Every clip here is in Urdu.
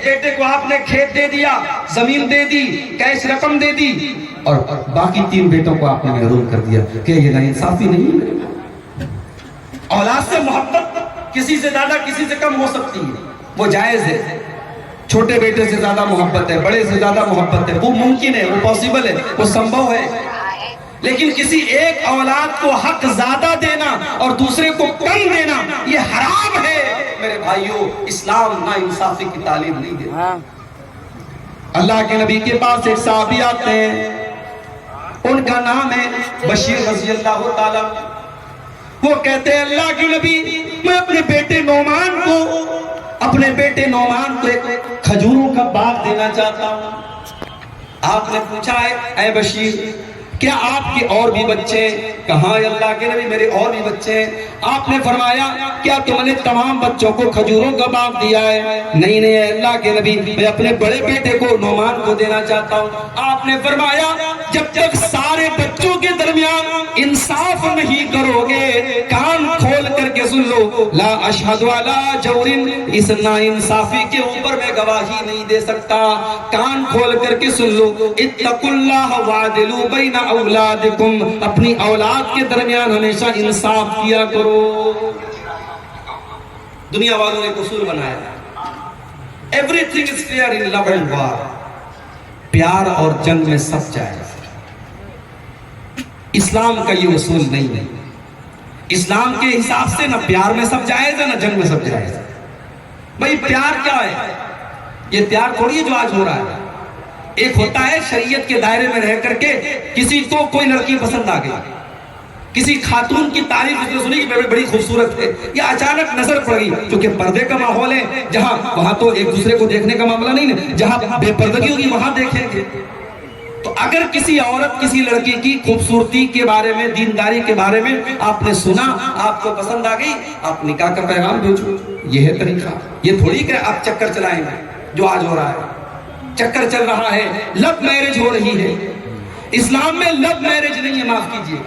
ایک بیٹے کو آپ نے کھیت دے دیا، زمین دے دی، کیش رقم دے دی، اور باقی 3 بیٹوں کو آپ نے محروم کر دیا. کہ یہ ناانصافی نہیں ہے؟ اولاد سے محبت کسی سے زیادہ کسی سے کم ہو سکتی ہے، وہ جائز ہے. چھوٹے بیٹے سے زیادہ محبت ہے، بڑے سے زیادہ محبت ہے، وہ ممکن ہے، وہ پاسبل ہے، وہ سمبھو ہے. لیکن کسی ایک اولاد کو حق زیادہ دینا اور دوسرے کو کم دینا یہ حرام ہے. میرے بھائیوں، اسلام ناانصافی کی تعلیم نہیں دیتا. اللہ کے نبی کے پاس ایک صحابی آتے ہیں، ان کا نام ہے بشیر رضی اللہ تعالیٰ. وہ کہتے ہیں اللہ کے نبی، میں اپنے بیٹے نعمان کو ایک کھجوروں کا باغ دینا چاہتا ہوں. آپ نے پوچھا ہے اے بشیر کیا آپ کے اور بھی بچے ہیں؟ کہاں اللہ کے نبی میرے اور بھی بچے ہیں. آپ نے فرمایا کیا تم نے تمام بچوں کو کھجوروں کا باغ دیا ہے؟ نہیں نہیں اللہ کے نبی، میں اپنے بڑے بیٹے کو نعمان کو دینا چاہتا ہوں. آپ نے فرمایا جب تک سارے بچوں کے درمیان انصاف نہیں کرو گے، کان کھول کر کے سن لو، لا اشہد علی جور، اس ناانصافی کے اوپر میں گواہی نہیں دے سکتا. کان کھول کر کے سن لو، اتقوا اللہ وعدلوا بین اولادکم، اپنی اولاد کے درمیان ہمیشہ انصاف کیا کرو. دنیا والوں نے اصول بنایا، everything is fair in love and war، پیار اور جنگ میں سب جائز. اسلام کا یہ اصول نہیں ہے. اسلام کے حساب سے نہ پیار میں سب جائز ہے نہ جنگ میں سب جائز ہے. بھئی پیار کیا ہے؟ یہ پیار تھوڑی ہے جو آج ہو رہا ہے. ایک ہوتا ہے شریعت کے دائرے میں رہ کر کے کسی کو کوئی لڑکی پسند آ گئی، کسی خاتون کی تعریف اس نے سنی کہ بڑی خوبصورت ہے، یا اچانک نظر پڑ گئی. کیونکہ پردے کا ماحول ہے جہاں وہاں تو ایک دوسرے کو دیکھنے کا معاملہ نہیں ہے، جہاں بے پردگی ہوگی وہاں دیکھیں گے. تو اگر کسی عورت کسی لڑکی کی خوبصورتی کے بارے میں، دینداری کے بارے میں آپ نے سنا، آپ کو پسند آ گئی، آپ نکاح کا پیغام بھیجو. یہ ہے طریقہ. یہ تھوڑی کہ آپ چکر چلائیں گے جو آج ہو رہا ہے. چکر چل رہا ہے، لو میرج ہو رہی ہے. اسلام میں لو میرج نہیں ہے، معاف کیجئے.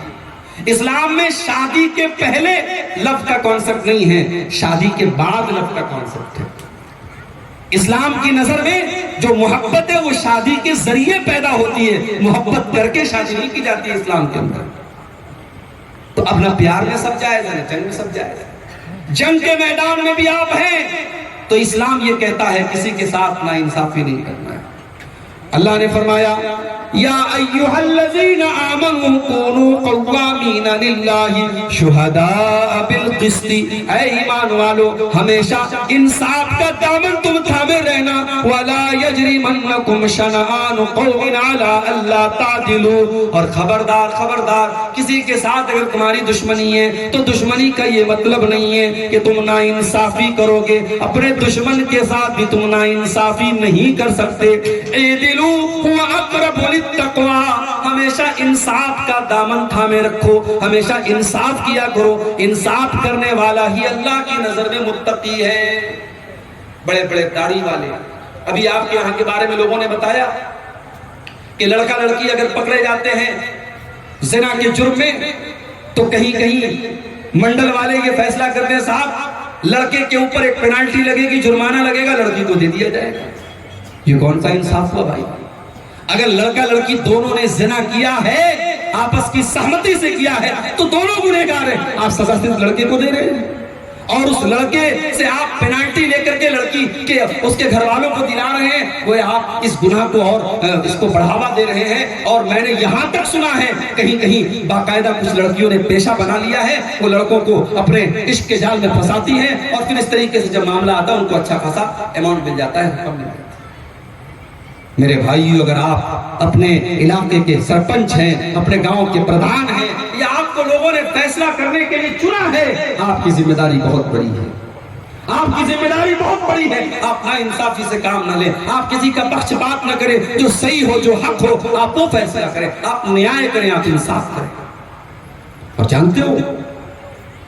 اسلام میں شادی کے پہلے لو کا کانسیپٹ نہیں ہے، شادی کے بعد لو کا کانسیپٹ ہے. اسلام کی نظر میں جو محبت ہے وہ شادی کے ذریعے پیدا ہوتی ہے، محبت کر کے شادی نہیں کی جاتی ہے اسلام کے اندر. تو اپنا پیار میں سب جائز ہے، جنگ میں سب جائز ہے. جنگ کے میدان میں بھی آپ ہیں تو اسلام یہ کہتا ہے کسی کے ساتھ ناانصافی نہیں کرنا ہے. اللہ نے فرمایا یا ایھا الذین آمنوا کونوا قوامین للہ شہداء بالقسط، اے ایمان والو ہمیشہ انصاف کا دامن تم تھامے رہنا. ولا یجرمنکم شنآن قوم علی الا تعدلوا، اور خبردار خبردار کسی کے ساتھ اگر تمہاری دشمنی ہے تو دشمنی کا یہ مطلب نہیں ہے کہ تم ناانصافی کرو گے. اپنے دشمن کے ساتھ بھی تم ناانصافی نہیں کر سکتے. اعدلوا هو اقرب للتقوی، ہمیشہ انصاف کا دامن تھامے رکھو، ہمیشہ انصاف کیا کرو. انصاف کرنے والا ہی اللہ کی نظر میں متقی ہے. بڑے بڑے داڑھی والے، ابھی آپ کے یہاں کے بارے میں لوگوں نے بتایا کہ لڑکا لڑکی اگر پکڑے جاتے ہیں زنا کے جرم میں تو کہیں کہیں منڈل والے یہ فیصلہ کرتے ہیں صاحب لڑکے کے اوپر ایک پینالٹی لگے گی، جرمانہ لگے گا، لڑکی کو دے دیا جائے گا. یہ کون سا انصاف ہوا بھائی؟ اگر لڑکا لڑکی دونوں نے زنا کیا ہے، آپس کی سہمتی سے کیا ہے، تو دونوں گنہگار ہیں. آپ سزا صرف لڑکے کو دے رہے ہیں اور اس لڑکے سے آپ پینالٹی لے کر کے لڑکی کے اس کے گھر والوں کو دلا رہے ہیں. وہ آپ اس گناہ کو اور اس کو بڑھاوا دے رہے ہیں. اور میں نے یہاں تک سنا ہے کہیں کہیں باقاعدہ کچھ لڑکیوں نے پیشہ بنا لیا ہے، وہ لڑکوں کو اپنے عشق کے جال میں پھنساتی ہیں اور پھر اس طریقے سے جب معاملہ آتا ہے ان کو اچھا خاصا اماؤنٹ مل جاتا ہے. میرے بھائیو، اگر آپ اپنے علاقے کے سرپنچ ہیں، اپنے گاؤں کے پردھان ہیں، یا آپ کو لوگوں نے فیصلہ کرنے کے لیے چنا ہے، آپ کی ذمہ داری بہت بڑی ہے. آپ کی ذمہ داری بہت بڑی ہے. آپ ناانصافی سے کام نہ لیں، آپ کسی کا پکش بات نہ کریں. جو صحیح ہو، جو حق ہو، آپ وہ فیصلہ کریں، آپ نیائے کریں، آپ انصاف کریں. اور جانتے ہو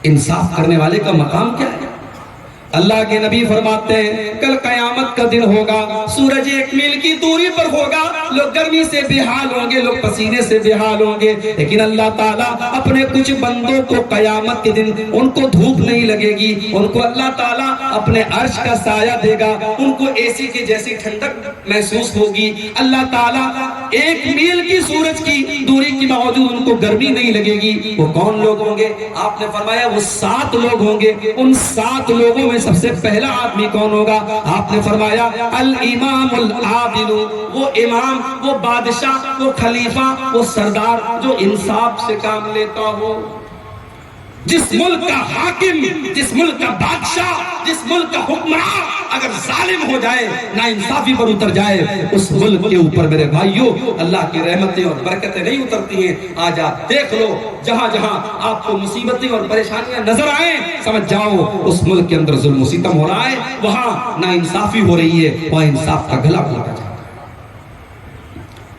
انصاف کرنے والے کا مقام کیا ہے؟ اللہ کے نبی فرماتے ہیں کل قیامت کا دن ہوگا، سورج 1 میل کی دوری پر ہوگا، لوگ گرمی سے بے حال ہوں گے، لوگ پسینے سے بے حال ہوں گے، لیکن اللہ تعالیٰ اپنے کچھ بندوں کو قیامت کے دن ان کو دھوپ نہیں لگے گی، ان کو اللہ تعالیٰ اپنے عرش کا سایہ دے گا، ان کو اے سی کی جیسی ٹھنڈک محسوس ہوگی، اللہ تعالیٰ 1 میل کی سورج کی دوری کی باوجود ان کو گرمی نہیں لگے گی۔ وہ کون لوگ ہوں گے؟ آپ نے فرمایا وہ 7 لوگ ہوں گے۔ ان 7 لوگوں میں سب سے پہلا آدمی کون ہوگا؟ آپ نے فرمایا الامام العادل، وہ امام، وہ بادشاہ، وہ خلیفہ، وہ سردار جو انصاف سے کام لیتا ہو۔ جس ملک کا حاکم، جس ملک کا بادشاہ، جس ملک کا حکمران اگر ظالم ہو جائے، ناانصافی پر اتر جائے، اس ملک کے اوپر میرے بھائیوں اللہ کی رحمتیں اور برکتیں نہیں اترتی ہیں۔ آج آپ دیکھ لو، جہاں جہاں آپ کو مصیبتیں اور پریشانیاں نظر آئیں، سمجھ جاؤ اس ملک کے اندر ظلم و ستم ہو رہا ہے، وہاں ناانصافی ہو رہی ہے، وہاں انصاف کا گلا گھونٹا جاتا ہے۔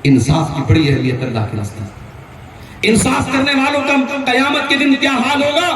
انصاف کی بڑی اہمیت اللہ کے نزدیک۔ انصاف کرنے والوں کا قیامت کے دن کیا حال ہوگا؟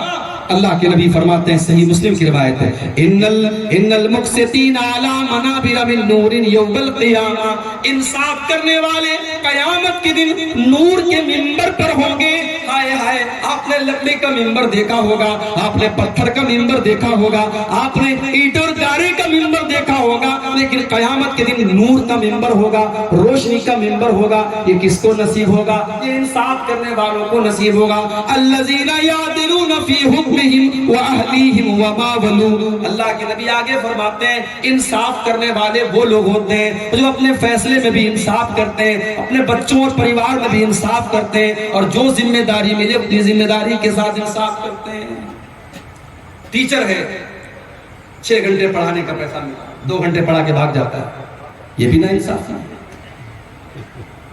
اللہ کے نبی فرماتے ہیں، صحیح مسلم کی روایت ہے، ان المقسطین علی منابر من نور یوم القیامہ، انصاف کرنے والے قیامت کے دن نور کے منبر پر ہوں گے۔ ہائے ہائے، آپ نے لکڑی کا منبر دیکھا ہوگا، آپ نے پتھر کا منبر دیکھا ہوگا، آپ نے اینٹ اور گارے کا منبر دیکھا ہوگا، لیکن قیامت کے دن نور کا منبر ہوگا، روشنی کا منبر ہوگا۔ یہ کس کو نصیب ہوگا؟ یہ انصاف کرنے والوں کو نصیب ہوگا۔ الذین یعدلون فی حکمہم واہلیہم وما ولوا، اللہ کے نبی آگے فرماتے ہیں انصاف کرنے والے وہ لوگ ہوتے ہیں جو اپنے فیصلے میں بھی انصاف کرتے ہیں، اپنے بچوں اور پریوار میں بھی انصاف کرتے ہیں، اور جو ذمہ داری ملے اپنی ذمہ داری کے ساتھ انصاف کرتے ہیں۔ ٹیچر ہے، 6 گھنٹے پڑھانے کا پیسہ ملا، 2 گھنٹے پڑھا کے بھاگ جاتا ہے، یہ بھی ناانصافی ہے۔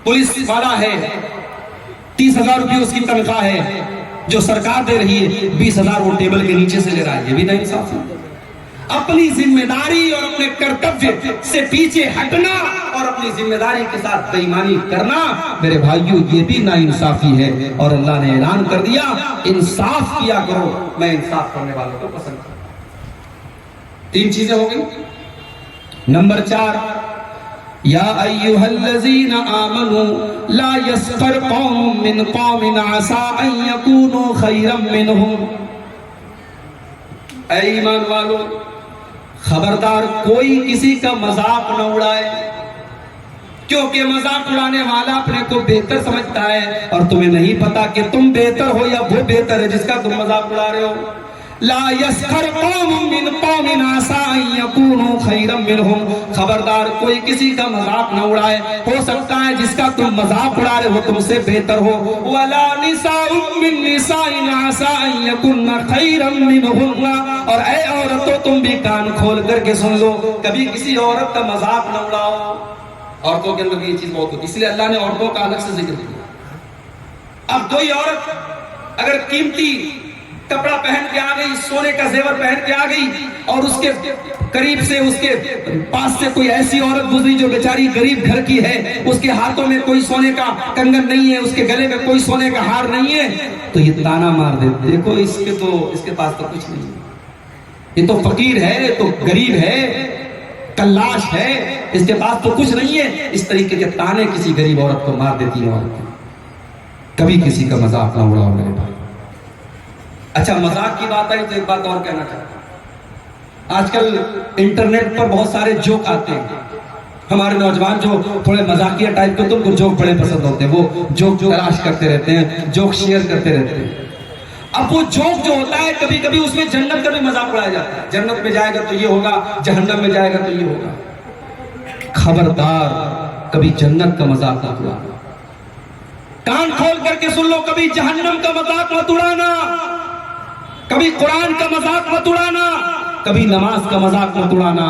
پولیس والا ہے، 30,000 روپے اس کی تنخواہ ہے، جو سرکار دے رہی ہے 20,000 وہ ٹیبل کے نیچے سے لے رہا ہے، یہ بھی ناانصافی ہے۔ اپنی ذمہ داری اور اپنے کرتویہ سے پیچھے ہٹنا اور اپنی ذمہ داری کے ساتھ بے ایمانی کرنا میرے بھائیوں یہ بھی ناانصافی ہے، اور اللہ نے اعلان کر دیا انصاف کیا کرو، میں انصاف کرنے والوں کو پسند کرتا ہوں۔ 3 چیزیں ہو گئی۔ نمبر 4، یا ایھا الذین آمنوا لا یسخر قوم من قوم عسى ان یکونوا خیرا منہم، اے ایمان والو خبردار کوئی کسی کا مذاق نہ اڑائے، کیونکہ مذاق اڑانے والا اپنے کو بہتر سمجھتا ہے اور تمہیں نہیں پتا کہ تم بہتر ہو یا وہ بہتر ہے جس کا تم مذاق اڑا رہے ہو۔ لا یسخر قوم من قوم عسى ان یکونوا خیرا منہم، خبردار کوئی کسی کا مذاق نہ اڑائے، ہو سکتا ہے جس کا تم مذاق اڑا رہے ہو تم سے بہتر ہو۔ ولا نساء من نساء عسى ان یکن خیرا منہن، اور اے عورتوں تم بھی کان کھول کر کے سن لو، کبھی کسی عورت کا مذاق نہ اڑاؤ۔ عورتوں کے اندر یہ چیز بہت ہوتی ہے، اس لیے اللہ نے عورتوں کا الگ سے ذکر کیا۔ اب کوئی عورت اگر قیمتی کپڑا پہن کے آ گئی، سونے کا زیور پہن کے آ گئی، اور اس کے قریب سے اس کے پاس سے کوئی ایسی عورت گزری جو بیچاری غریب گھر کی ہے، اس کے ہاتھوں میں کوئی سونے کا کنگن نہیں ہے، اس کے گلے میں کوئی سونے کا ہار نہیں ہے، تو یہ تانا مار دیتے، دیکھو اس کے پاس تو کچھ نہیں ہے، یہ تو فقیر ہے، یہ تو غریب ہے، کلاش ہے، اس کے پاس تو کچھ نہیں ہے۔ اس طریقے کے تانے کسی غریب عورت کو مار دیتی ہے عورت۔ کبھی کسی کا مذاق نہ اڑاؤ میرے بھائی۔ اچھا مذاق کی بات آئی تو ایک بات اور کہنا چاہتا ہوں، آج کل انٹرنیٹ پر بہت سارے جوک آتے ہیں، ہمارے نوجوان جو تھوڑے مذاقیہ ٹائپ کے ان کو جوک بڑے پسند ہوتے ہیں، وہ جوک تلاش کرتے رہتے ہیں، جوک شیئر کرتے رہتے ہیں۔ اب وہ جوک جو ہوتا ہے کبھی کبھی اس میں جنت کا بھی مذاق اڑایا جاتا ہے، جنت میں جائے گا تو یہ ہوگا، جہنم میں جائے گا تو یہ ہوگا۔ خبردار کبھی جنت کا مذاق مت اڑانا، کان کھول کر کے سن لو، کبھی جہنم کا مذاق مت اڑانا، کبھی قرآن کا مذاق مت اڑانا، کبھی نماز کا مذاق مت اڑانا،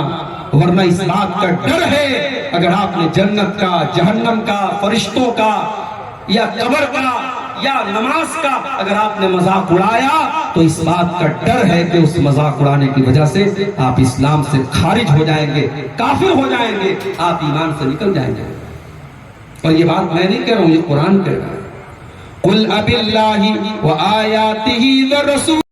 ورنہ اس بات کا ڈر ہے اگر آپ نے جنت کا، جہنم کا، فرشتوں کا یا قبر کا یا نماز کا اگر آپ نے مذاق اڑایا تو اس بات کا ڈر ہے کہ اس مذاق اڑانے کی وجہ سے آپ اسلام سے خارج ہو جائیں گے، کافر ہو جائیں گے، آپ ایمان سے نکل جائیں گے۔ اور یہ بات میں نہیں کہہ رہا ہوں، یہ قرآن کہہ رہا ہے۔ قُلْ أَبِاللَّهِ وَآيَاتِهِ وَرَسُولِهِ